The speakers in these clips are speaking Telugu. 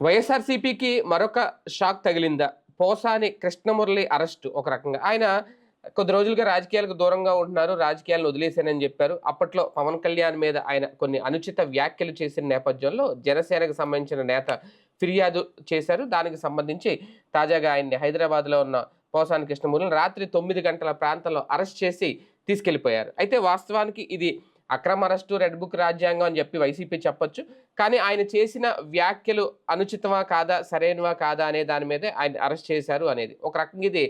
వైఎస్ఆర్సీపీకి మరొక షాక్ తగిలిందా? పోసాని కృష్ణమురళి అరెస్టు ఒక రకంగా. ఆయన కొద్ది రోజులుగా రాజకీయాలకు దూరంగా ఉంటున్నారు. రాజకీయాలను వదిలేశానని చెప్పారు. అప్పట్లో పవన్ కళ్యాణ్ మీద ఆయన కొన్ని అనుచిత వ్యాఖ్యలు చేసిన నేపథ్యంలో జనసేనకు సంబంధించిన నేత ఫిర్యాదు చేశారు. దానికి సంబంధించి తాజాగా ఆయన్ని హైదరాబాద్లో ఉన్న పోసాని కృష్ణమురళిని రాత్రి 9 గంటల ప్రాంతంలో అరెస్ట్ చేసి తీసుకెళ్లిపోయారు. అయితే వాస్తవానికి ఇది అక్రమ అరెస్టు, రెడ్ బుక్ రాజ్యాంగం అని చెప్పి వైసీపీ చెప్పొచ్చు. కానీ ఆయన చేసిన వ్యాఖ్యలు అనుచితమా కాదా, సరైనవా కాదా అనే దాని మీదే ఆయన అరెస్ట్ చేశారు అనేది ఒక రకంగా. ఇది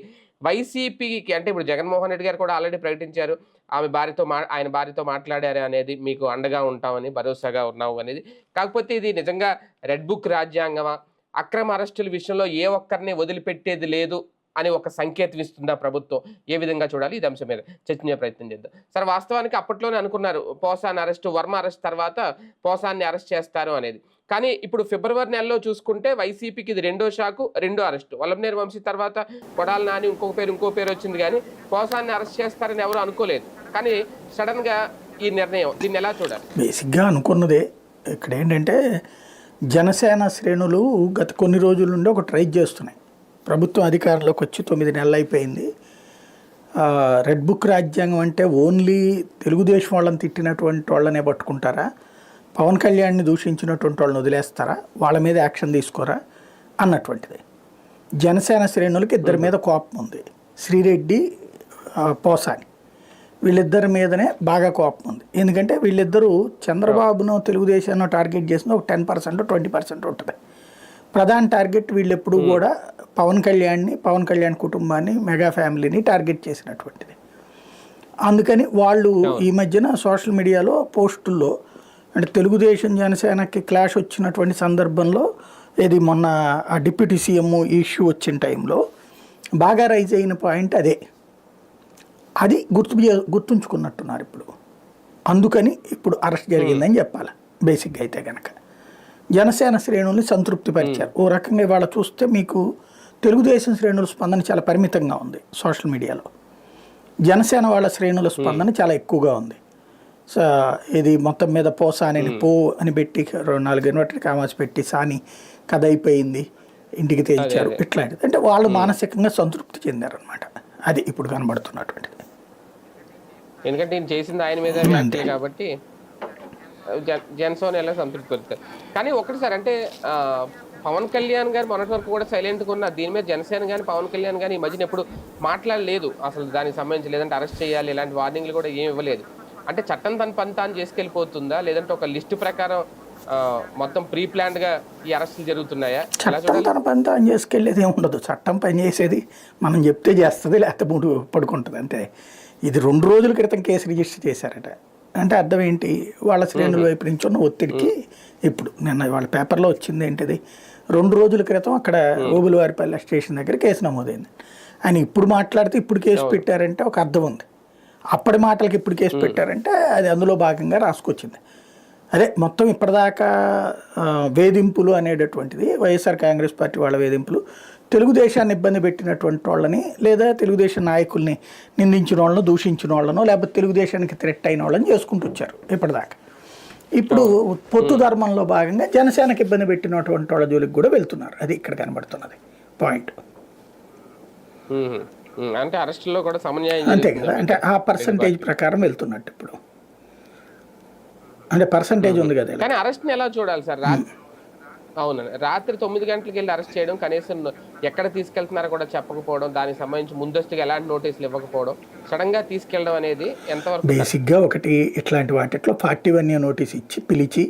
వైసీపీకి అంటే ఇప్పుడు జగన్మోహన్ రెడ్డి గారు కూడా ఆల్రెడీ ప్రకటించారు, ఆమె ఆయన భార్యతో మాట్లాడారు అనేది, మీకు అండగా ఉంటామని, భరోసాగా ఉన్నాము అనేది. కాకపోతే ఇది నిజంగా రెడ్ బుక్ రాజ్యాంగమా, అక్రమ అరెస్టుల విషయంలో ఏ ఒక్కరిని వదిలిపెట్టేది లేదు అని ఒక సంకేతం ఇస్తుందా ప్రభుత్వం? ఏ విధంగా చూడాలి? ఇది అంశం మీద చర్చించే ప్రయత్నం చేద్దాం. సరే, వాస్తవానికి అప్పట్లోనే అనుకున్నారు పోసాని అరెస్ట్, వర్మ అరెస్ట్ తర్వాత పోసాన్ని అరెస్ట్ చేస్తారు అనేది. కానీ ఇప్పుడు ఫిబ్రవరి నెలలో చూసుకుంటే వైసీపీకి ఇది రెండో షాకు, రెండో అరెస్టు. వల్లభనేని వంశీ తర్వాత కొడాలి నాని ఇంకో పేరు వచ్చింది. కానీ పోసాన్ని అరెస్ట్ చేస్తారని ఎవరు అనుకోలేదు. కానీ సడన్ గా ఈ నిర్ణయం, దీన్ని ఎలా చూడాలి? బేసిక్గా అనుకున్నదే. ఇక్కడ ఏంటంటే జనసేన శ్రేణులు గత కొన్ని రోజుల నుండి ఒక ట్రై చేస్తున్నాయి. ప్రభుత్వం అధికారంలోకి వచ్చి 9 నెలలు అయిపోయింది. రెడ్ బుక్ రాజ్యాంగం అంటే ఓన్లీ తెలుగుదేశం వాళ్ళని తిట్టినటువంటి వాళ్ళనే పట్టుకుంటారా, పవన్ కళ్యాణ్ని దూషించినటువంటి వాళ్ళని వదిలేస్తారా, వాళ్ళ మీద యాక్షన్ తీసుకోరా అన్నటువంటిది. జనసేన శ్రేణులకి ఇద్దరి మీద కోపం ఉంది. శ్రీరెడ్డి, పోసాని, వీళ్ళిద్దరి మీదనే బాగా కోపం ఉంది. ఎందుకంటే వీళ్ళిద్దరూ చంద్రబాబును తెలుగుదేశాన్ని టార్గెట్ చేసిన ఒక 10% 20% ఉంటుంది. ప్రధాన టార్గెట్ వీళ్ళు ఎప్పుడు కూడా పవన్ కళ్యాణ్ కుటుంబాన్ని, మెగా ఫ్యామిలీని టార్గెట్ చేసినటువంటిది. అందుకని వాళ్ళు ఈ మధ్యన సోషల్ మీడియాలో పోస్టుల్లో, అంటే తెలుగుదేశం జనసేనకి క్లాష్ వచ్చినటువంటి సందర్భంలో, ఇది మొన్న ఆ డిప్యూటీ సీఎం ఇష్యూ వచ్చిన టైంలో బాగా రైజ్ అయిన పాయింట్ అదే. అది గుర్తుంచుకున్నట్టున్నారు ఇప్పుడు. అందుకని ఇప్పుడు అరెస్ట్ జరిగిందని చెప్పాలి బేసిక్గా అయితే కనుక. జనసేన శ్రేణుల్ని సంతృప్తిపరిచారు. ఓ రకంగా ఇవాళ చూస్తే మీకు తెలుగుదేశం శ్రేణుల స్పందన చాలా పరిమితంగా ఉంది సోషల్ మీడియాలో. జనసేన వాళ్ళ శ్రేణుల స్పందన చాలా ఎక్కువగా ఉంది. సో ఇది మొత్తం మీద పోసాని పో అని పెట్టి 4 ఇన్వర్టర్ కామాస్ పెట్టి సాని కథ అయిపోయింది, ఇంటికి తేల్చారు, ఇట్లాంటిది. అంటే వాళ్ళు మానసికంగా సంతృప్తి చెందారనమాట. అది ఇప్పుడు కనబడుతున్నటువంటిది. ఎందుకంటే చేసింది ఆయన మీద కాబట్టి జనసేన ఎలా సంతృప్తి పరుస్తారు. కానీ ఒకటి సార్, అంటే పవన్ కళ్యాణ్ గారు మొన్నటి వరకు కూడా సైలెంట్గా ఉన్న, దీని మీద జనసేన కానీ పవన్ కళ్యాణ్ కానీ ఈ మధ్యన ఎప్పుడు మాట్లాడలేదు అసలు దానికి సంబంధించి. లేదంటే అరెస్ట్ చేయాలి ఇలాంటి వార్నింగ్లు కూడా ఏమి ఇవ్వలేదు. అంటే చట్టం తన పని తాను చేసుకెళ్ళిపోతుందా, లేదంటే ఒక లిస్టు ప్రకారం మొత్తం ప్రీ ప్లాన్డ్గా ఈ అరెస్టులు జరుగుతున్నాయా? చట్టం తన పని తాను చేసుకెళ్ళేది ఏమి ఉండదు. చట్టం పని చేసేది మనం చెప్తే చేస్తుంది, లేకపోతే 3 పడుకుంటుంది అంతే. ఇది 2 రోజుల క్రితం కేసు రిజిస్టర్ చేశారట. అంటే అర్థం ఏంటి? వాళ్ళ శ్రేణుల వైపు నుంచి ఉన్న ఒత్తిడికి ఇప్పుడు నిన్న వాళ్ళ పేపర్లో వచ్చింది ఏంటిది, 2 రోజుల క్రితం అక్కడ ఓబులవారిపల్లి స్టేషన్ దగ్గర కేసు నమోదైంది. ఆయన ఇప్పుడు మాట్లాడితే ఇప్పుడు కేసు పెట్టారంటే ఒక అర్థం ఉంది. అప్పటి మాటలకి ఇప్పుడు కేసు పెట్టారంటే అది అందులో భాగంగా రాసుకొచ్చింది. అదే మొత్తం ఇప్పటిదాకా వేధింపులు అనేటటువంటిది వైఎస్ఆర్ కాంగ్రెస్ పార్టీ వాళ్ళ వేధింపులు, తెలుగుదేశాన్ని ఇబ్బంది పెట్టినటువంటి వాళ్ళని, లేదా తెలుగుదేశం నాయకుల్ని నిందించిన వాళ్ళను, దూషించిన వాళ్ళను, లేకపోతే తెలుగుదేశానికి థ్రెట్ అయిన వాళ్ళని చేసుకుంటూ వచ్చారు ఇప్పటిదాకా. ఇప్పుడు పొత్తు ధర్మంలో భాగంగా జనసేనకి ఇబ్బంది పెట్టినటువంటి వాళ్ళ జోలికి కూడా వెళ్తున్నారు. అది ఇక్కడ కనబడుతున్నది పాయింట్. అంటే అరెస్టులో కూడా సమన్యాయం అంతే కదా, అంటే ఆ పర్సంటేజ్ ప్రకారం వెళ్తున్నట్టు ఇప్పుడు. అంటే పర్సంటేజ్ ఉంది కదా. కానీ అరెస్ట్ని ఎలా చూడాలి సార్? అవునండి, రాత్రి 9 గంటలకు వెళ్ళి అరెస్ట్ చేయడం, కనీసం ఎక్కడ తీసుకెళ్తున్నారో కూడా చెప్పకపోవడం, దానికి సంబంధించి ముందస్తుగా ఎలాంటి నోటీసులు ఇవ్వకపోవడం, సడన్గా తీసుకెళ్ళడం అనేది ఎంతవరకు? బేసిక్గా ఒకటి ఇట్లాంటి వాటిలో 41 నోటీస్ ఇచ్చి పిలిచి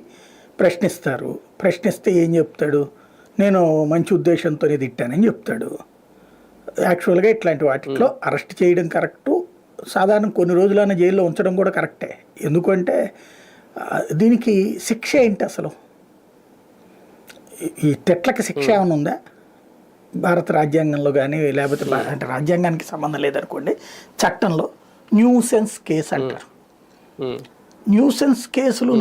ప్రశ్నిస్తారు. ప్రశ్నిస్తే ఏం చెప్తాడు? నేను మంచి ఉద్దేశంతోనే తిట్టానని చెప్తాడు. యాక్చువల్గా ఇట్లాంటి వాటిలో అరెస్ట్ చేయడం కరెక్టు, సాధారణ కొన్ని రోజులైనా జైల్లో ఉంచడం కూడా కరెక్టే. ఎందుకంటే దీనికి శిక్ష ఏంటి అసలు? ఈ తెట్లకి శిక్ష ఏమైనా ఉందా భారత రాజ్యాంగంలో కానీ, లేకపోతే అంటే రాజ్యాంగానికి సంబంధం లేదనుకోండి, చట్టంలో న్యూసెన్స్ కేసు అంటారు. న్యూసెన్స్ కేసులు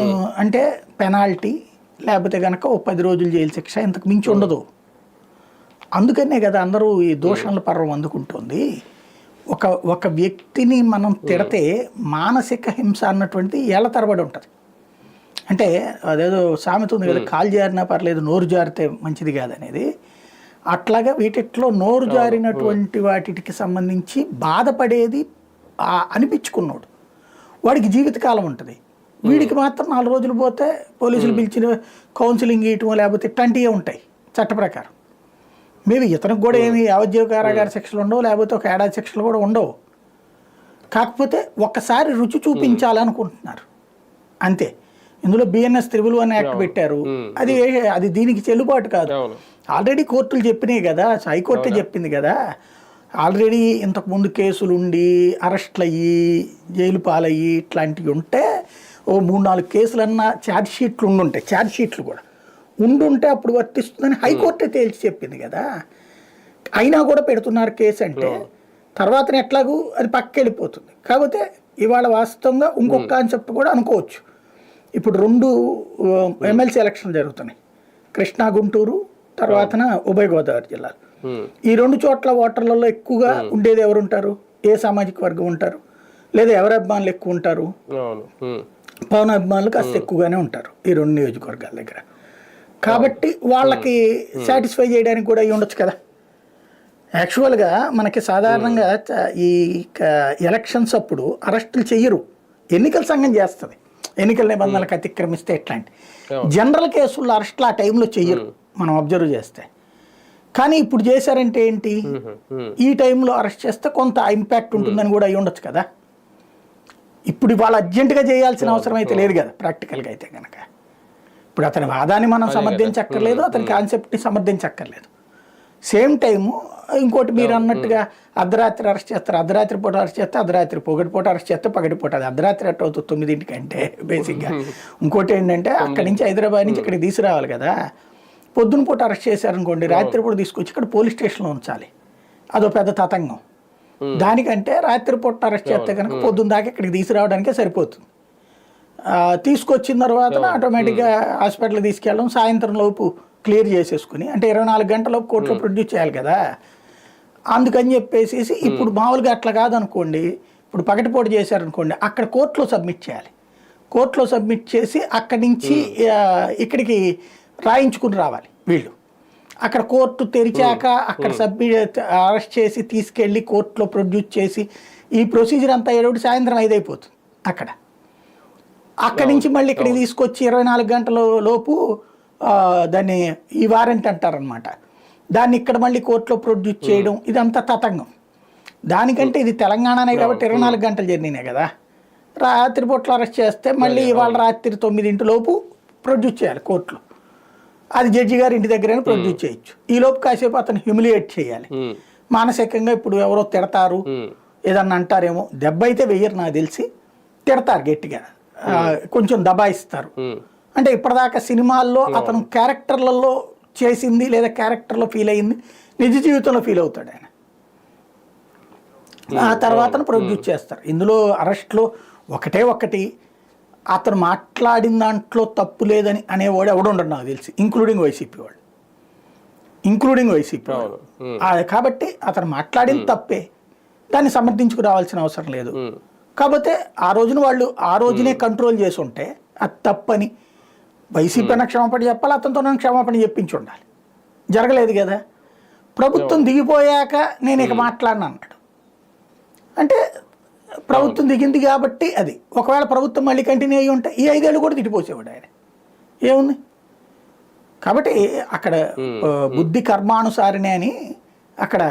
అంటే పెనాల్టీ, లేకపోతే కనుక ఓ 10 రోజులు జైలు శిక్ష, ఇంతకు మించి ఉండదు. అందుకనే కదా అందరూ ఈ దోషణల పర్వం అందుకుంటుంది. ఒక వ్యక్తిని మనం తిడితే మానసిక హింస అన్నటువంటిది ఏళ్ల తరబడి ఉంటుంది. అంటే అదేదో సామెత ఉంది కదా, కాలు జారినా పర్లేదు నోరు జారితే మంచిది కాదనేది. అట్లాగా వీటిట్లో నోరు జారినటువంటి వాటికి సంబంధించి బాధపడేది అనిపించుకున్నాడు వాడికి జీవితకాలం ఉంటుంది. వీడికి మాత్రం 4 రోజులు పోతే పోలీసులు పిలిచిన కౌన్సిలింగ్ ఇవ్వటం లేకపోతే ఇట్లాంటివే ఉంటాయి చట్ట ప్రకారం. మేబీ ఇతనికి కూడా ఏమి యావజ్జీవ కారాగార శిక్షలు ఉండవు, లేకపోతే ఒక ఏడాది శిక్షలు కూడా ఉండవు. కాకపోతే ఒక్కసారి రుచి చూపించాలనుకుంటున్నారు అంతే. ఇందులో BNS 311 యాక్ట్ పెట్టారు, అది దీనికి చెల్లుబాటు కాదు. ఆల్రెడీ కోర్టులు చెప్పినాయి కదా, హైకోర్టే చెప్పింది కదా. ఆల్రెడీ ఇంతకుముందు కేసులు ఉండి అరెస్ట్లు అయ్యి జైలు పాలయ్యి ఇట్లాంటివి ఉంటే ఓ 3-4 కేసులన్నా ఛార్జ్ షీట్లు ఉండుంటాయి. ఛార్జ్ షీట్లు కూడా ఉండుంటే అప్పుడు వర్తిస్తుందని హైకోర్టే తేల్చి చెప్పింది కదా. అయినా కూడా పెడుతున్నారు కేసు అంటే తర్వాత ఎట్లాగూ అది పక్కెళ్ళిపోతుంది. కాకపోతే ఇవాళ వాస్తవంగా ఇంకొక కాన్సెప్ట్ కూడా అనుకోవచ్చు. ఇప్పుడు 2 ఎమ్మెల్సీ ఎలక్షన్లు జరుగుతున్నాయి, కృష్ణా గుంటూరు, తర్వాతన ఉభయ గోదావరి జిల్లాలు. ఈ 2 చోట్ల ఓటర్లలో ఎక్కువగా ఉండేది ఎవరు ఉంటారు, ఏ సామాజిక వర్గం ఉంటారు, లేదా ఎవరి అభిమానులు ఎక్కువ ఉంటారు? పవన్ అభిమానులు కాస్త ఎక్కువగానే ఉంటారు ఈ 2 నియోజకవర్గాల దగ్గర. కాబట్టి వాళ్ళకి సాటిస్ఫై చేయడానికి కూడా అయ్యి ఉండొచ్చు కదా. యాక్చువల్గా మనకి సాధారణంగా ఈ ఎలక్షన్స్ అప్పుడు అరెస్టులు చెయ్యరు, ఎన్నికల సంఘం చేస్తుంది. ఎన్నికల నిబంధనలకు అతిక్రమిస్తే ఎట్లాంటి జనరల్ కేసుల్లో అరెస్టులు ఆ టైంలో చెయ్యరు మనం అబ్జర్వ్ చేస్తే. కానీ ఇప్పుడు చేశారంటే ఏంటి, ఈ టైంలో అరెస్ట్ చేస్తే కొంత ఇంపాక్ట్ ఉంటుందని కూడా అయ్యి ఉండొచ్చు కదా. ఇప్పుడు వాళ్ళు అర్జెంటుగా చేయాల్సిన అవసరం అయితే లేదు కదా ప్రాక్టికల్గా అయితే కనుక. ఇప్పుడు అతని వాదాన్ని మనం సమర్థించక్కర్లేదు, అతని కాన్సెప్ట్ని సమర్థించక్కర్లేదు. సేమ్ టైము ఇంకోటి మీరు అన్నట్టుగా అర్ధరాత్రి అరెస్ట్ చేస్తారు, అర్ధరాత్రి పూట అరెస్ట్ చేస్తే అర్ధరాత్రి, పొగటిపూట అరెస్ట్ చేస్తే పగటిపూట. అది అర్ధరాత్రి అట్ట అవుతుంది 9 అంటే బేసిక్గా. ఇంకోటి ఏంటంటే అక్కడి నుంచి హైదరాబాద్ నుంచి ఇక్కడికి తీసుకురావాలి కదా. పొద్దున పూట అరెస్ట్ చేశారనుకోండి, రాత్రి పూట తీసుకొచ్చి ఇక్కడ పోలీస్ స్టేషన్లో ఉంచాలి, అదో పెద్ద తతంగం. దానికంటే రాత్రి పూట అరెస్ట్ చేస్తే కనుక పొద్దున్న దాకా ఇక్కడికి తీసుకురావడానికే సరిపోతుంది. తీసుకొచ్చిన తర్వాత ఆటోమేటిక్గా హాస్పిటల్కి తీసుకెళ్ళడం, సాయంత్రం లోపు క్లియర్ చేసేసుకుని, అంటే 24 గంటలలోపు కోర్టులో ప్రొడ్యూస్ చేయాలి కదా. అందుకని చెప్పేసి ఇప్పుడు మామూలుగా అట్లా కాదనుకోండి, ఇప్పుడు పగటిపూట చేశారనుకోండి, అక్కడ కోర్టులో సబ్మిట్ చేయాలి. కోర్టులో సబ్మిట్ చేసి అక్కడి నుంచి ఇక్కడికి రాయించుకుని రావాలి వీళ్ళు. అక్కడ కోర్టు తెరిచాక అక్కడ సబ్మిట్ అరెస్ట్ చేసి తీసుకెళ్ళి కోర్టులో ప్రొడ్యూస్ చేసి ఈ ప్రొసీజర్ అంతా ఏడోటి సాయంత్రం 5 అయిపోతుంది అక్కడ. అక్కడి నుంచి మళ్ళీ ఇక్కడికి తీసుకొచ్చి 24 గంటల లోపు దాన్ని ఈ వారెంట్ అంటారనమాట, దాన్ని ఇక్కడ మళ్ళీ కోర్టులో ప్రొడ్యూస్ చేయడం, ఇదంతా తతంగం. దానికంటే ఇది తెలంగాణనే కాబట్టి 24 గంటల జర్నీనే కదా. రాత్రి పూట్ల అరెస్ట్ చేస్తే మళ్ళీ ఇవాళ రాత్రి 9 లోపు ప్రొడ్యూస్ చేయాలి కోర్టులో. అది జడ్జి గారి ఇంటి దగ్గరైనా ప్రొడ్యూస్ చేయొచ్చు. ఈ లోపు కాసేపు అతను హ్యూమిలియేట్ చేయాలి మానసికంగా. ఇప్పుడు ఎవరో తిడతారు, ఏదన్నా అంటారేమో, దెబ్బ అయితే వెయ్యరు నాకు తెలిసి, తిడతారు గట్టిగా, కొంచెం దబాయిస్తారు. అంటే ఇప్పటిదాకా సినిమాల్లో అతను క్యారెక్టర్లలో చేసింది లేదా క్యారెక్టర్లో ఫీల్ అయ్యింది నిజ జీవితంలో ఫీల్ అవుతాడు ఆయన. ఆ తర్వాత ప్రొడ్యూస్ చేస్తారు. ఇందులో అరెస్ట్లో ఒకటి అతను మాట్లాడిన దాంట్లో తప్పు లేదని అనేవాడు ఎవడుండడు నాకు తెలిసి, ఇంక్లూడింగ్ వైసీపీ వాళ్ళు. కాబట్టి అతను మాట్లాడిన తప్పే, దాన్ని సమర్థించుకు రావాల్సిన అవసరం లేదు. కాకపోతే ఆ రోజున వాళ్ళు ఆ రోజునే కంట్రోల్ చేసి ఉంటే అది తప్పని వైసీపీ అన్న క్షమాపణ చెప్పాలి, అతనితో క్షమాపణ చెప్పించి ఉండాలి. జరగలేదు కదా. ప్రభుత్వం దిగిపోయాక నేను ఇక మాట్లాడిన అన్నాడు. అంటే ప్రభుత్వం దిగింది కాబట్టి అది. ఒకవేళ ప్రభుత్వం మళ్ళీ కంటిన్యూ అయ్యి ఉంటే ఈ 5 ఏళ్ళు కూడా తిట్టిపోసేవాడు ఆయన, ఏముంది. కాబట్టి అక్కడ బుద్ధి కర్మానుసారినే అని అక్కడ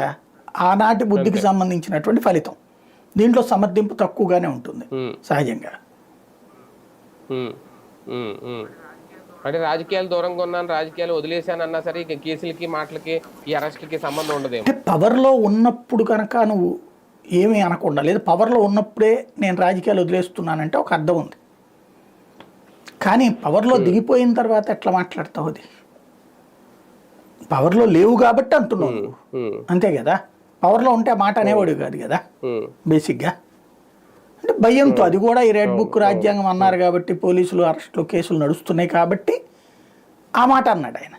ఆనాటి బుద్ధికి సంబంధించినటువంటి ఫలితం. దీంట్లో సమర్థింపు తక్కువగానే ఉంటుంది సహజంగా. అంటే రాజకీయాలు దూరంగా ఉన్నాను, రాజకీయాలు వదిలేశాను అన్నా సరే ఇక కేసులకి మాటలకి ఈ అరెస్ట్లకి సంబంధం ఉండదు. అంటే పవర్లో ఉన్నప్పుడు కనుక నువ్వు ఏమీ అనకుండా, లేదు పవర్లో ఉన్నప్పుడే నేను రాజకీయాలు వదిలేస్తున్నానంటే ఒక అర్థం ఉంది. కానీ పవర్లో దిగిపోయిన తర్వాత ఎట్లా మాట్లాడతావు? అది పవర్లో లేవు కాబట్టి అంటున్నావు, అంతే కదా. పవర్లో ఉంటే మాట అనేవాడు కాదు కదా బేసిక్గా. అంటే భయంతో, అది కూడా ఈ రెడ్ బుక్ రాజ్యాంగం అన్నారు కాబట్టి, పోలీసులు అరెస్టులు కేసులు నడుస్తున్నాయి కాబట్టి ఆ మాట అన్నాడు ఆయన.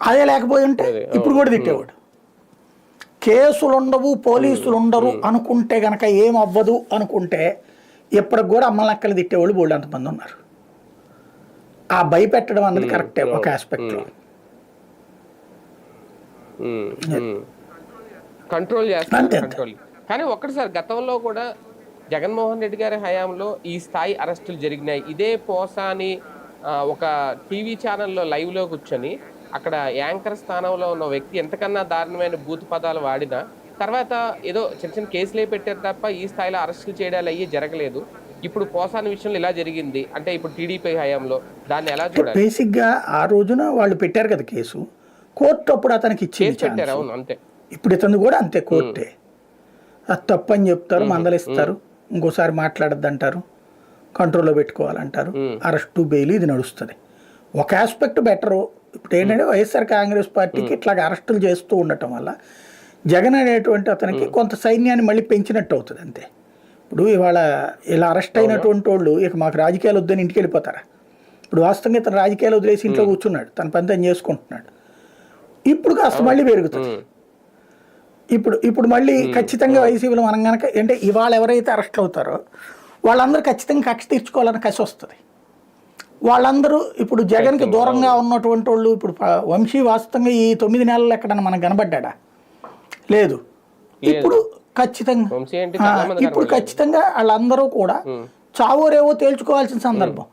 అదే లేకపోయి ఉంటే ఇప్పుడు కూడా తిట్టేవాడు. కేసులు ఉండవు, పోలీసులు ఉండరు అనుకుంటే గనక ఏం అవ్వదు అనుకుంటే ఎప్పటికి కూడా అమ్మలక్కలు తిట్టేవాళ్ళు బోల్డ్ అంతమంది ఉన్నారు. ఆ భయపెట్టడం అన్నది కరెక్టే ఒక ఆస్పెక్ట్లో. కంట్రోల్ చేస్తారు, అంతే. కంట్రోల్. కానీ ఒక్కటిసారి గతంలో కూడా జగన్మోహన్ రెడ్డి గారి హయాంలో ఈ స్థాయి అరెస్టులు జరిగినాయి. ఇదే పోసాని ఒక టీవీ ఛానల్లో లైవ్లో కూర్చొని అక్కడ యాంకర్ స్థానంలో ఉన్న వ్యక్తి ఎంతకన్నా దారుణమైన బూతు పదాలు వాడినా తర్వాత ఏదో చిన్న చిన్న కేసులే పెట్టారు తప్ప ఈ స్థాయిలో అరెస్టులు చేయడాలు అయ్యి జరగలేదు. ఇప్పుడు పోసాని విషయంలో ఇలా జరిగింది అంటే ఇప్పుడు టీడీపీ హయాంలో దాన్ని ఎలా చూడాలి? బేసిక్గా ఆ రోజున వాళ్ళు పెట్టారు కదా కేసు, కోర్టు అప్పుడు అతనికి ఇచ్చింది కేసు పెట్టారు. అవును, అంతే. ఇప్పుడు ఇతను కూడా అంతే, కోర్టే అది తప్పని చెప్తారు, మందలిస్తారు, ఇంకోసారి మాట్లాడద్దు అంటారు, కంట్రోల్లో పెట్టుకోవాలంటారు, అరెస్టు బెయిల్ ఇది నడుస్తుంది. ఒక ఆస్పెక్ట్ బెటరు. ఇప్పుడు ఏంటంటే వైఎస్ఆర్ కాంగ్రెస్ పార్టీకి ఇట్లాగ అరెస్టులు చేస్తూ ఉండటం వల్ల జగన్ అనేటువంటి అతనికి కొంత సైన్యాన్ని మళ్ళీ పెంచినట్టు అవుతుంది అంతే. ఇప్పుడు ఇవాళ ఇలా అరెస్ట్ అయినటువంటి వాళ్ళు ఇక మాకు రాజకీయాలు వద్దని ఇంటికి వెళ్ళిపోతారా? ఇప్పుడు వాస్తవంగా ఇతను రాజకీయాలు వదిలేసి ఇంట్లో కూర్చున్నాడు, తన పని తను చేసుకుంటున్నాడు. ఇప్పుడు కాస్త మళ్ళీ పెరుగుతుంది. ఇప్పుడు మళ్ళీ ఖచ్చితంగా వైసీపీలో మనం కనుక అంటే ఇవాళ ఎవరైతే అరెస్ట్ అవుతారో వాళ్ళందరూ ఖచ్చితంగా కక్ష తీర్చుకోవాలని కసి వస్తుంది. వాళ్ళందరూ ఇప్పుడు జగన్కి దూరంగా ఉన్నటువంటి వాళ్ళు ఇప్పుడు వంశీ వాస్తవంగా ఈ 9 నెలలు ఎక్కడన్నా మనకు కనబడ్డా? లేదు. ఇప్పుడు ఖచ్చితంగా వాళ్ళందరూ కూడా చావోరేవో తేల్చుకోవాల్సిన సందర్భం.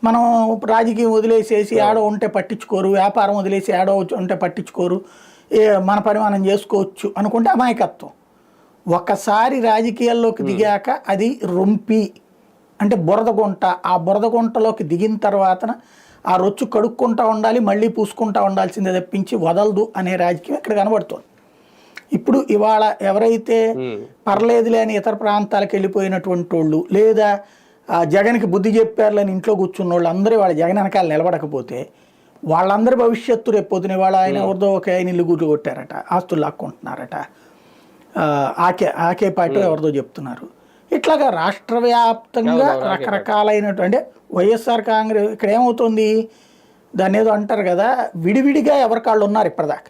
మనం రాజకీయం వదిలేసేసి ఆడో ఉంటే పట్టించుకోరు, వ్యాపారం వదిలేసి ఆడో ఉంటే పట్టించుకోరు, మన పని మనం చేసుకోవచ్చు అనుకుంటే అమాయకత్వం. ఒకసారి రాజకీయాల్లోకి దిగాక అది రొంపి అంటే బురద గుంట, ఆ బురద గుంటలోకి దిగిన తర్వాత ఆ రొచ్చు కడుక్కుంటూ ఉండాలి, మళ్ళీ పూసుకుంటూ ఉండాల్సిందే తప్పించి వదలదు అనే రాజకీయం ఇక్కడ కనబడుతుంది. ఇప్పుడు ఇవాళ ఎవరైతే పర్లేదులే అని ఇతర ప్రాంతాలకు వెళ్ళిపోయినటువంటి వాళ్ళు లేదా జగన్కి బుద్ధి చెప్పారులని ఇంట్లో కూర్చున్న వాళ్ళు అందరూ వాళ్ళ జగన్ వెనకాల నిలబడకపోతే వాళ్ళందరి భవిష్యత్తు రేపొద్దున వాళ్ళ ఆయన ఎవరిదో ఒక ఆయన ఇల్లు గుడ్లు కొట్టారట, ఆస్తులు లాక్కుంటున్నారట, ఆకే పాటు ఎవరిదో చెప్తున్నారు. ఇట్లాగా రాష్ట్ర వ్యాప్తంగా రకరకాలైనటువంటి అంటే వైఎస్ఆర్ కాంగ్రెస్ ఇక్కడ ఏమవుతుంది, దాన్ని ఏదో అంటారు కదా, విడివిడిగా ఎవరికాళ్ళు ఉన్నారు ఇప్పటిదాకా.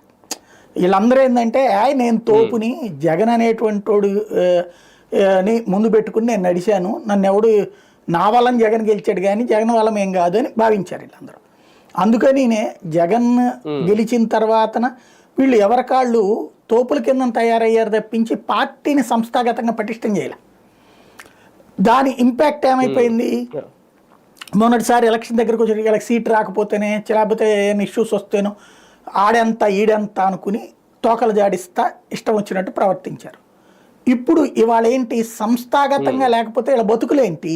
వీళ్ళందరూ ఏంటంటే నేను తోపుని జగన్ అనేటువంటి వాడు ని ముందు పెట్టుకుని నేను నడిచాను, నన్ను ఎవడు నా వల్లని జగన్ గెలిచాడు కానీ జగన్ వల్ల ఏం కాదు అని భావించారు వీళ్ళందరూ. అందుకని జగన్ గెలిచిన తర్వాతన వీళ్ళు ఎవరికాళ్ళు తోపుల కింద తయారయ్యారు తప్పించి పార్టీని సంస్థాగతంగా పటిష్టం చేయాలి. దాని ఇంపాక్ట్ ఏమైపోయింది, మొన్నటిసారి ఎలక్షన్ దగ్గరకు వచ్చి వీళ్ళకి సీట్ రాకపోతేనే లేకపోతే ఏమైనా ఇష్యూస్ వస్తేనో ఆడెంత ఈడెంత అనుకుని తోకలు జాడిస్తా ఇష్టం వచ్చినట్టు ప్రవర్తించారు. ఇప్పుడు ఇవాళ ఏంటి, సంస్థాగతంగా లేకపోతే వీళ్ళ బతుకులేంటి,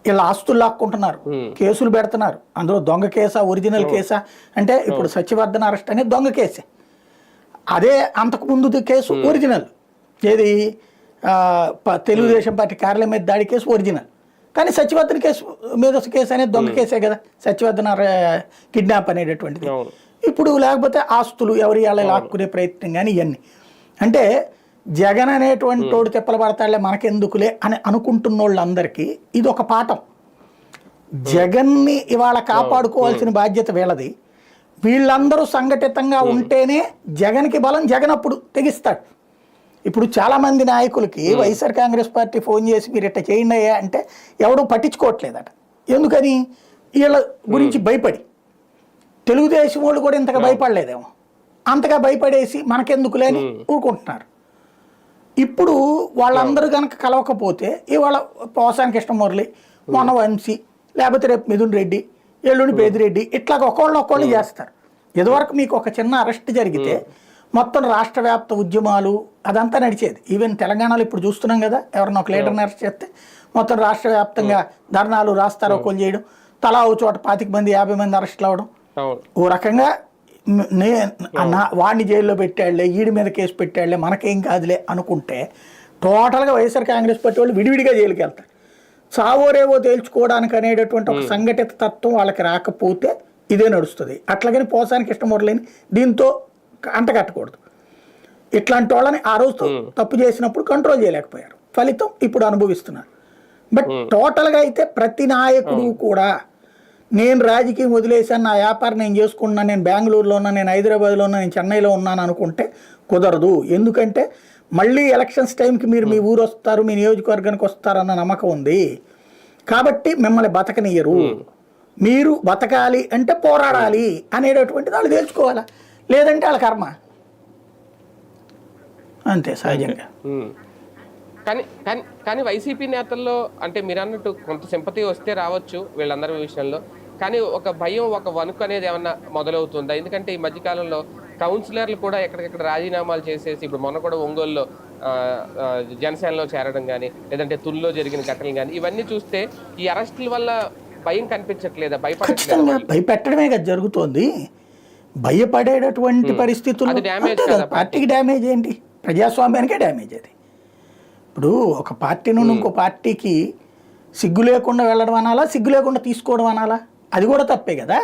వీళ్ళ ఆస్తులు లాక్కుంటున్నారు, కేసులు పెడుతున్నారు. అందులో దొంగ కేసా ఒరిజినల్ కేసా అంటే ఇప్పుడు సత్యవర్ధన్ అరెస్ట్ అనేది దొంగ కేసే, అదే అంతకుముందు కేసు ఒరిజినల్. ఏది తెలుగుదేశం పార్టీ కార్యాలయం మీద దాడి కేసు ఒరిజినల్, కానీ సత్యవర్ధన్ కేసు అనేది దొంగ కేసే కదా, సత్యవర్ధన్ కిడ్నాప్ అనేటటువంటిది. ఇప్పుడు లేకపోతే ఆస్తులు ఎవరి వాళ్ళ లాక్కునే ప్రయత్నం కానీ ఇవన్నీ అంటే జగన్ అనేటువంటి తోడు తిప్పలు పడతాడులే మనకెందుకులే అని అనుకుంటున్న వాళ్ళందరికీ ఇది ఒక పాఠం. జగన్ని ఇవాళ కాపాడుకోవాల్సిన బాధ్యత వీళ్ళది. వీళ్ళందరూ సంఘటితంగా ఉంటేనే జగన్కి బలం, జగన్ అప్పుడు తెగిస్తాడు. ఇప్పుడు చాలామంది నాయకులకి వైఎస్ఆర్ కాంగ్రెస్ పార్టీ ఫోన్ చేసి మీరు ఇట్లా చేయండి అయ్యా అంటే ఎవడూ పట్టించుకోవట్లేదట. ఎందుకని, వీళ్ళ గురించి భయపడి. తెలుగుదేశం వాళ్ళు కూడా ఇంతగా భయపడలేదేమో, అంతగా భయపడేసి మనకెందుకులే అని ఊరుకుంటున్నారు. ఇప్పుడు వాళ్ళందరూ కనుక కలవకపోతే ఇవాళ పోసాని కృష్ణమురళి, మొన్న వంశీ, లేకపోతే రేపు మిథున్ రెడ్డి, ఎల్లుండి పెద్దిరెడ్డి, ఇట్లాగ ఒకళ్ళు చేస్తారు. ఇదివరకు మీకు ఒక చిన్న అరెస్ట్ జరిగితే మొత్తం రాష్ట్ర వ్యాప్త ఉద్యమాలు అదంతా నడిచేది. ఈవెన్ తెలంగాణలో ఇప్పుడు చూస్తున్నాం కదా, ఎవరన్నా ఒక లీడర్ని అరెస్ట్ చేస్తే మొత్తం రాష్ట్ర వ్యాప్తంగా ధర్నాలు రాస్తారోకోలు చేయడం, తలా ఓ చోట 25 మంది 50 మంది అరెస్టులు అవ్వడం. ఓ రకంగా వాడిని జైల్లో పెట్టాడులే, ఈడి మీద కేసు పెట్టాడులే, మనకేం కాదులే అనుకుంటే టోటల్గా వైఎస్ఆర్ కాంగ్రెస్ పార్టీ వాళ్ళు విడివిడిగా జైలుకి వెళ్తారు. చావోరేవో తేల్చుకోవడానికి అనేటటువంటి ఒక సంఘటిత తత్వం వాళ్ళకి రాకపోతే ఇదే నడుస్తుంది. అట్లాగని పోసాని కృష్ణమురళిని దీంతో అంటగట్టకూడదు. ఇట్లాంటి వాళ్ళని ఆ రోజు తప్పు చేసినప్పుడు కంట్రోల్ చేయలేకపోయారు, ఫలితం ఇప్పుడు అనుభవిస్తున్నారు. బట్ టోటల్గా అయితే ప్రతి నాయకుడు కూడా నేను రాజకీయం వదిలేసాను, నా వ్యాపారం నేను చేసుకున్నాను, నేను బెంగళూరులో ఉన్నా, నేను హైదరాబాద్లో ఉన్నా, నేను చెన్నైలో ఉన్నాను అనుకుంటే కుదరదు. ఎందుకంటే మళ్ళీ ఎలక్షన్స్ టైంకి మీరు మీ ఊరు వస్తారు, మీ నియోజకవర్గానికి వస్తారన్న నమ్మకం ఉంది కాబట్టి మిమ్మల్ని బతకనియ్యరు. మీరు బతకాలి అంటే పోరాడాలి అనేటటువంటిది వాళ్ళు తేల్చుకోవాలా, లేదంటే వాళ్ళ కర్మ అంతే సహజంగా. కానీ కానీ కానీ వైసీపీ నేతల్లో అంటే మీరు అన్నట్టు కొంత సింపతి వస్తే రావచ్చు వీళ్ళందరి విషయంలో, కానీ ఒక భయం ఒక వణుకు అనేది ఏమన్నా మొదలవుతుందా? ఎందుకంటే ఈ మధ్యకాలంలో కౌన్సిలర్లు కూడా ఎక్కడికెక్కడ రాజీనామాలు చేసేసి, ఇప్పుడు మొన్న కూడా ఒంగోలులో జనసేనలో చేరడం కానీ, లేదంటే తుల్లో జరిగిన ఘటనలు కానీ, ఇవన్నీ చూస్తే ఈ అరెస్టుల వల్ల భయం కనిపించట్లేదా? ఖచ్చితంగా భయపెట్టడమే కదా జరుగుతోంది. భయపడేటటువంటి పరిస్థితులు పార్టీకి డ్యామేజ్ ఏంటి? ప్రజాస్వామ్యానికే డ్యామేజ్ అది. ఇప్పుడు ఒక పార్టీ నుండి ఇంకో పార్టీకి సిగ్గు లేకుండా వెళ్ళడం అనాలా, సిగ్గు లేకుండా తీసుకోవడం అనాలా? అది కూడా తప్పే కదా,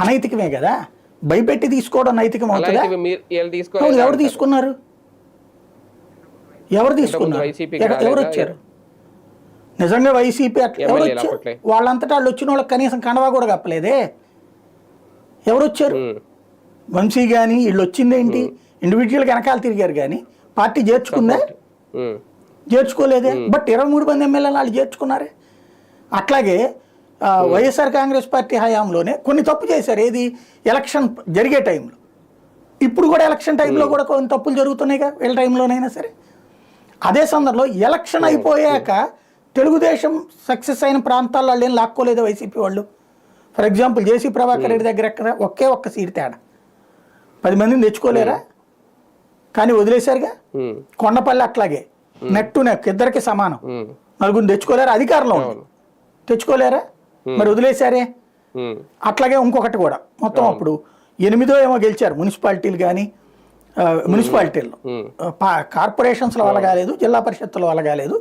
అనైతికమే కదా. భయపెట్టి తీసుకోవడం నైతికం అవుతుందా? ఎవరు తీసుకున్నారు? ఎవరు తీసుకున్నారు? ఎవరు వచ్చారు? నిజంగా వైసీపీ ఎవరు వచ్చారు? వాళ్ళంతటా వాళ్ళు వచ్చిన వాళ్ళకి కనీసం కండవా కూడా కప్పలేదే. ఎవరు వచ్చారు? వంశీ కానీ వీళ్ళు వచ్చిందేంటి? ఇండివిజువల్ వెనకాల తిరిగారు కానీ పార్టీ చేర్చుకుందా? చేర్చుకోలేదే. బట్ 23 మంది ఎమ్మెల్యేలు వాళ్ళు చేర్చుకున్నారే. అట్లాగే వైఎస్ఆర్ కాంగ్రెస్ పార్టీ హయాంలోనే కొన్ని తప్పు చేశారు. ఏది? ఎలక్షన్ జరిగే టైంలో. ఇప్పుడు కూడా ఎలక్షన్ టైంలో కూడా కొన్ని తప్పులు జరుగుతున్నాయిగా, వీళ్ళ టైంలోనైనా సరే. అదే సందర్భంలో ఎలక్షన్ అయిపోయాక తెలుగుదేశం సక్సెస్ అయిన ప్రాంతాల్లో వాళ్ళు ఏం లాక్కోలేదు వైసీపీ వాళ్ళు. ఫర్ ఎగ్జాంపుల్ జేసీ ప్రభాకర్ రెడ్డి దగ్గర ఎక్కడ ఒక్క సీట్ తేడా, 10 మందిని తెచ్చుకోలేరా? కానీ వదిలేశారుగా. కొండపల్లి అట్లాగే నెక్ టు నెక్ ఇద్దరికి సమానం, నలుగురిని తెచ్చుకోలేరా? అధికారంలో తెచ్చుకోలేరా? మరి వదిలేశారే. అట్లాగే ఇంకొకటి కూడా మొత్తం అప్పుడు 8 ఏమో గెలిచారు మున్సిపాలిటీలు, కానీ మున్సిపాలిటీల్లో కార్పొరేషన్స్లో వల్ల కాలేదు, జిల్లా పరిషత్తుల వల్ల కాలేదు.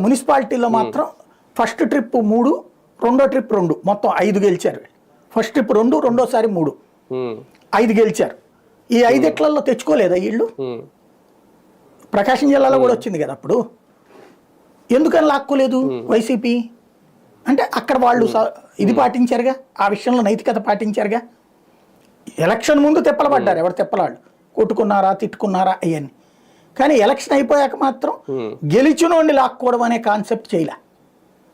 మున్సిపాలిటీలో మాత్రం ఫస్ట్ ట్రిప్ 3, రెండో ట్రిప్ 2, మొత్తం 5 గెలిచారు. ఫస్ట్ ట్రిప్ 2, రెండోసారి 3, 5 గెలిచారు. ఈ 5 తెచ్చుకోలేదా వీళ్ళు? ప్రకాశం జిల్లాలో కూడా వచ్చింది కదా అప్పుడు. ఎందుకని లాక్కోలేదు వైసీపీ? అంటే అక్కడ వాళ్ళు ఇది పాటించారుగా, ఆ విషయంలో నైతికత పాటించారుగా. ఎలక్షన్ ముందు తిప్పలపడ్డారు, ఎవరు తిప్పలాళ్ళు కొట్టుకున్నారా, తిట్టుకున్నారా అవన్నీ. కానీ ఎలక్షన్ అయిపోయాక మాత్రం గెలిచినోడిని లాక్కోవడం అనే కాన్సెప్ట్ చేయలే.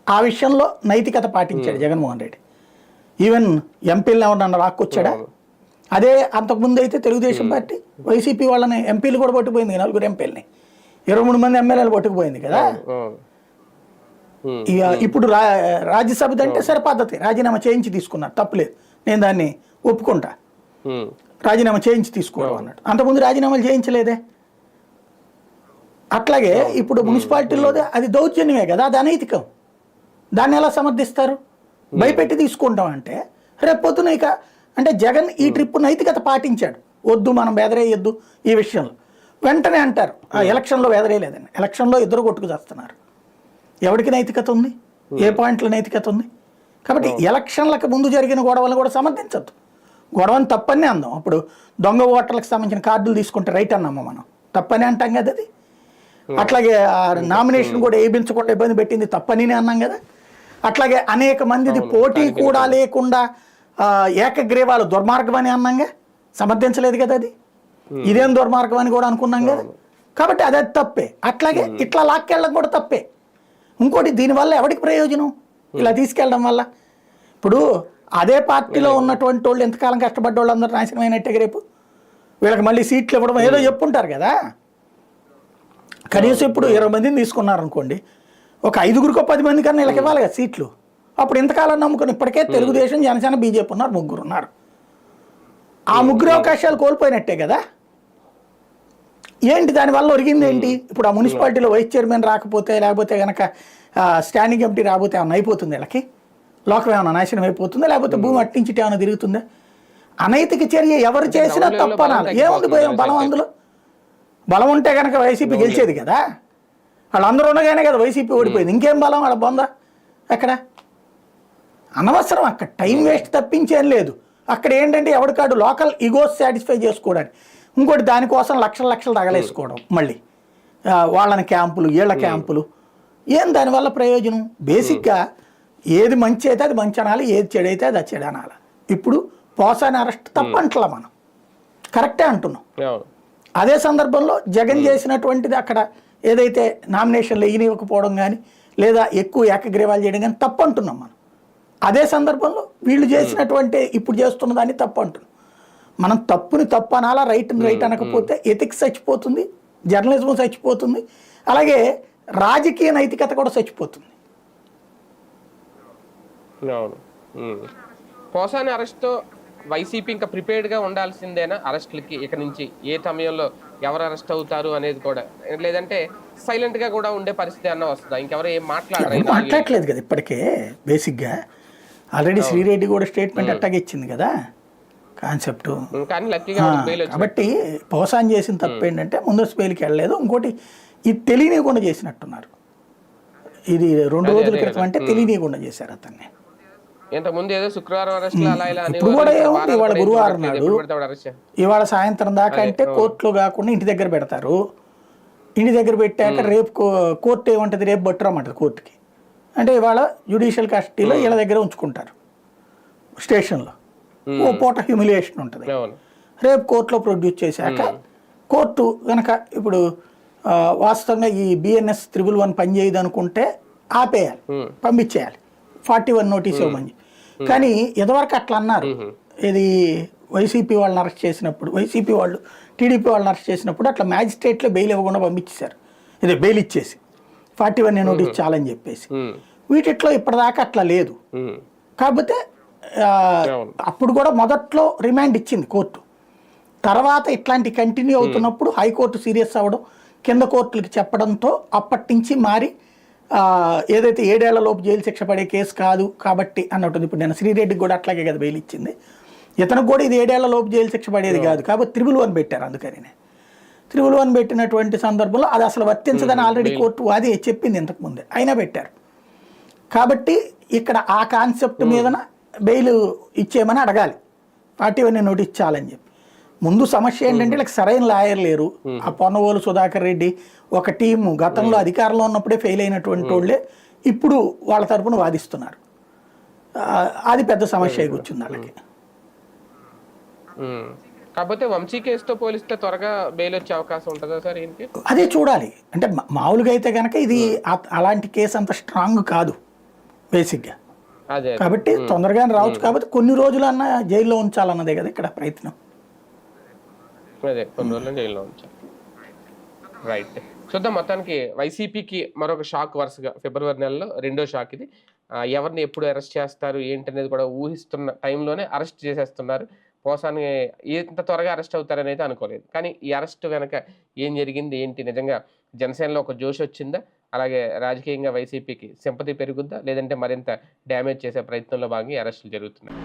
ఆ విషయంలో నైతికత పాటించాడు జగన్మోహన్ రెడ్డి. ఈవెన్ ఎంపీలను ఎవరన్నా లాక్కొచ్చాడా? అదే అంతకుముందు అయితే తెలుగుదేశం పార్టీ వైసీపీ వాళ్ళని ఎంపీలు కూడా పట్టుకుపోయింది, 4 ఎంపీలని, 23 మంది ఎమ్మెల్యేలు పట్టుకుపోయింది కదా. ఇక ఇప్పుడు రాజ్యసభ అంటే సరే పద్ధతి, రాజీనామా చేయించి తీసుకున్నారు, తప్పులేదు, నేను దాన్ని ఒప్పుకుంటా. రాజీనామా చేయించి తీసుకోవడం అన్నట్టు. అంతకుముందు రాజీనామాలు చేయించలేదే. అట్లాగే ఇప్పుడు మున్సిపాలిటీలో అది దౌర్జన్యమే కదా, అది అనైతికం. దాన్ని ఎలా సమర్థిస్తారు? భయపెట్టి తీసుకుంటాం అంటే రేపు పొద్దున ఇక అంటే జగన్ ఈ ట్రిప్ నైతికత పాటించాడు. వద్దు మనం బెదరేయొద్దు ఈ విషయంలో. వెంటనే అంటారు ఎలక్షన్లో బెదరేయలేదని. ఎలక్షన్లో ఇద్దరు కొట్టుకు చేస్తున్నారు. ఎవరికి నైతికత ఉంది? ఏ పాయింట్లో నైతికత ఉంది? కాబట్టి ఎలక్షన్లకు ముందు జరిగిన గొడవలను కూడా సమర్థించద్దు. గొడవని తప్పని అందాం. అప్పుడు దొంగ ఓటర్లకు సంబంధించిన కార్డులు తీసుకుంటే రైట్ అన్నామా మనం? తప్పని అంటాం కదా అది. అట్లాగే నామినేషన్ కూడా వేయించకుండా ఇబ్బంది పెట్టింది తప్పని అన్నాం కదా. అట్లాగే అనేక మందిది పోటీ కూడా లేకుండా ఏకగ్రీవాలు దుర్మార్గం అని అన్నాంగా, సమర్థించలేదు కదా అది. ఇదేం దుర్మార్గం అని కూడా అనుకున్నాం కదా. కాబట్టి అది తప్పే. అట్లాగే ఇట్లా లాక్కెళ్ళడం కూడా తప్పే. ఇంకోటి, దీనివల్ల ఎవరికి ప్రయోజనం ఇలా తీసుకెళ్ళడం వల్ల? ఇప్పుడు అదే పార్టీలో ఉన్నటువంటి వాళ్ళు ఎంతకాలం కష్టపడ్డ వాళ్ళు అందరూ నాశనం అయినట్టే రేపు. వీళ్ళకి మళ్ళీ సీట్లు ఇవ్వడం ఏదో చెప్పుంటారు కదా. కనీసం ఇప్పుడు 20 మందిని తీసుకున్నారనుకోండి, ఒక 5గురికో 10 మంది కన్నా వీళ్ళకి ఇవ్వాలి కదా సీట్లు. అప్పుడు ఇంతకాలం నమ్ముకుని ఇప్పటికే తెలుగుదేశం, జనసేన, బీజేపీ ఉన్నారు, 3 ఉన్నారు. ఆ 3 అవకాశాలు కోల్పోయినట్టే కదా. ఏంటి దానివల్ల ఒరిగింది ఏంటి? ఇప్పుడు ఆ మున్సిపాలిటీలో వైస్ చైర్మన్ రాకపోతే, లేకపోతే కనుక స్టాండింగ్ కమిటీ రాకపోతే ఏమైనా అయిపోతుంది వీళ్ళకి? లోకం ఏమైనా నాశనం అయిపోతుందా? లేకపోతే భూమి అట్టించితే ఏమైనా తిరుగుతుందా? అనైతిక చర్య ఎవరు చేసినా తప్పనాలి. ఏముంది బలం అందులో? బలం ఉంటే కనుక వైసీపీ గెలిచేది కదా. వాళ్ళందరూ ఉండగానే కదా వైసీపీ ఓడిపోయింది. ఇంకేం బలం వాళ్ళ బొంద ఎక్కడ? అనవసరం అక్కడ టైం వేస్ట్ తప్పించేం లేదు. అక్కడ ఏంటంటే ఎవరికాడు లోకల్ ఈగోస్ సాటిస్ఫై చేసుకోవడానికి, ఇంకోటి దానికోసం లక్షలు తగలేసుకోవడం, మళ్ళీ వాళ్ళని క్యాంపులు, వీళ్ళ క్యాంపులు. ఏం దానివల్ల ప్రయోజనం? బేసిక్గా ఏది మంచి అయితే అది మంచి అనాలి, ఏది చెడు అయితే అది చెడు అనాలి. ఇప్పుడు పోసాని అరెస్ట్ తప్పంటలా, మనం కరెక్టే అంటున్నాం. అదే సందర్భంలో జగన్ చేసినటువంటిది అక్కడ ఏదైతే నామినేషన్లు ఇవ్వకపోవడం కానీ, లేదా ఎక్కువ ఏకగ్రీవాలు చేయడం కానీ తప్పు అంటున్నాం మనం. అదే సందర్భంలో వీళ్ళు చేసినటువంటి ఇప్పుడు చేస్తున్న దాన్ని తప్పు అంటున్నారు. మనం తప్పుని తప్పు అనాలా, రైట్ని రైట్ అనకపోతే ఎథిక్స్ చచ్చిపోతుంది, జర్నలిజం చచ్చిపోతుంది, అలాగే రాజకీయ నైతికత కూడా చచ్చిపోతుంది. అవును. పోసాని అరెస్ట్తో వైసీపీ ఇంకా ప్రిపేర్డ్గా ఉండాల్సిందేనా అరెస్టులకి? ఇక నుంచి ఏ సమయంలో ఎవరు అరెస్ట్ అవుతారు అనేది కూడా, లేదంటే సైలెంట్గా కూడా ఉండే పరిస్థితి అన్న వస్తుందా? ఇంకెవరు ఏం మాట్లాడలేదు కదా ఇప్పటికే. బేసిక్గా ఆల్రెడీ శ్రీరెడ్డి కూడా స్టేట్మెంట్ అట్టాగే ఇచ్చింది కదా కాన్సెప్ట్. కాబట్టి పోసాన్ చేసిన తప్పు ఏంటంటే ముందస్తు బెయిల్కి వెళ్ళలేదు, ఇంకోటి ఇది తెలియనివ్వకుండా చేసినట్టున్నారు. ఇది 2 రోజుల క్రితం అంటే తెలియనివ్వకుండా చేశారు అతన్ని. ఇప్పుడు కూడా ఏముంది, ఇవాళ గురువారం నాడు ఇవాళ సాయంత్రం దాకా అంటే కోర్టులో కాకుండా ఇంటి దగ్గర పెడతారు. ఇంటి దగ్గర పెట్టాక రేపు కోర్టు ఏమంటుంది, రేపు పట్టురమ్మంటుంది కోర్టుకి. అంటే ఇవాళ జ్యుడిషియల్ కస్టడీలో వీళ్ళ దగ్గర ఉంచుకుంటారు స్టేషన్లో. ఓ పూట హ్యూమిలియేషన్ ఉంటుంది. రేపు కోర్టులో ప్రొడ్యూస్ చేశాక కోర్టు కనుక ఇప్పుడు వాస్తవంగా ఈ బిఎన్ఎస్ 111 పనిచేయదు అనుకుంటే ఆపేయాలి, పంపించేయాలి, 41 నోటీస్ ఇవ్వమని. కానీ ఎదవరకు అట్లా అన్నారు. ఇది వైసీపీ వాళ్ళని అరెస్ట్ చేసినప్పుడు, వైసీపీ వాళ్ళు టీడీపీ వాళ్ళని అరెస్ట్ చేసినప్పుడు అట్లా మ్యాజిస్ట్రేట్లో బెయిల్ ఇవ్వకుండా పంపించేశారు. ఇదే బెయిల్ ఇచ్చేసి 41 నోటీస్ చాలని చెప్పేసి. వీటిట్లో ఇప్పటిదాకా అట్లా లేదు. కాకపోతే అప్పుడు కూడా మొదట్లో రిమాండ్ ఇచ్చింది కోర్టు. తర్వాత ఇట్లాంటి కంటిన్యూ అవుతున్నప్పుడు హైకోర్టు సీరియస్ అవ్వడం, కింద కోర్టులకి చెప్పడంతో అప్పటి నుంచి మారి ఏదైతే 7 ఏళ్లలోపు జైలు శిక్ష పడే కేసు కాదు కాబట్టి అన్నట్టుంది. ఇప్పుడు నేను శ్రీరెడ్డికి కూడా అట్లాగే కదా బెయిల్ ఇచ్చింది. ఇతనికి కూడా ఇది 7 ఏళ్లలోపు జైలు శిక్ష పడేది కాదు కాబట్టి 111 పెట్టారు. అందుకని 111 పెట్టినటువంటి సందర్భంలో అది అసలు వర్తించదని ఆల్రెడీ కోర్టు వాది చెప్పింది ఇంతకుముందే, అయినా పెట్టారు. కాబట్టి ఇక్కడ ఆ కాన్సెప్ట్ మీదన బెయిల్ ఇచ్చేయమని అడగాలి, 41 నోటీస్ చాలని చెప్పి. ముందు సమస్య ఏంటంటే వీళ్ళకి సరైన లాయర్ లేరు. ఆ పొన్నవోలు సుధాకర్ రెడ్డి ఒక టీము గతంలో అధికారంలో ఉన్నప్పుడే ఫెయిల్ అయినటువంటి వాళ్ళే ఇప్పుడు వాళ్ళ తరపున వాదిస్తున్నారు. అది పెద్ద సమస్య కూర్చుంది వాళ్ళకి. కాకపోతే వంశీ కేసుతో పోలిస్తే త్వరగా బెయిల్ వచ్చే అవకాశం ఉంటుందా సార్? అదే చూడాలి. అంటే మామూలుగా అయితే కనుక ఇది అలాంటి కేసు అంత స్ట్రాంగ్ కాదు బేసిక్గా. కాబట్టి తొందరగానే రావచ్చు. కాబట్టి కొన్ని రోజులన్నా జైల్లో ఉంచాలన్నదే కదా ఇక్కడ ప్రయత్నం. అదే కొన్ని రోజులు జైల్లో ఉంచాలి. రైట్. చూద్దాం. మొత్తానికి వైసీపీకి మరొక షాక్ వరుసగా ఫిబ్రవరి నెలలో 2వ షాక్ ఇది. ఎవరిని ఎప్పుడు అరెస్ట్ చేస్తారు ఏంటనేది కూడా ఊహిస్తున్న టైంలోనే అరెస్ట్ చేసేస్తున్నారు. పోసాని ఇంత త్వరగా అరెస్ట్ అవుతారని అయితే అనుకోలేదు. కానీ ఈ అరెస్ట్ వెనక ఏం జరిగింది ఏంటి, నిజంగా జనసేనలో ఒక జోష్ వచ్చిందా, అలాగే రాజకీయంగా వైసీపీకి సింపతి పెరుగుద్దా, లేదంటే మరింత డ్యామేజ్ చేసే ప్రయత్నంలో భాగంగా అరెస్టులు జరుగుతున్నాయి.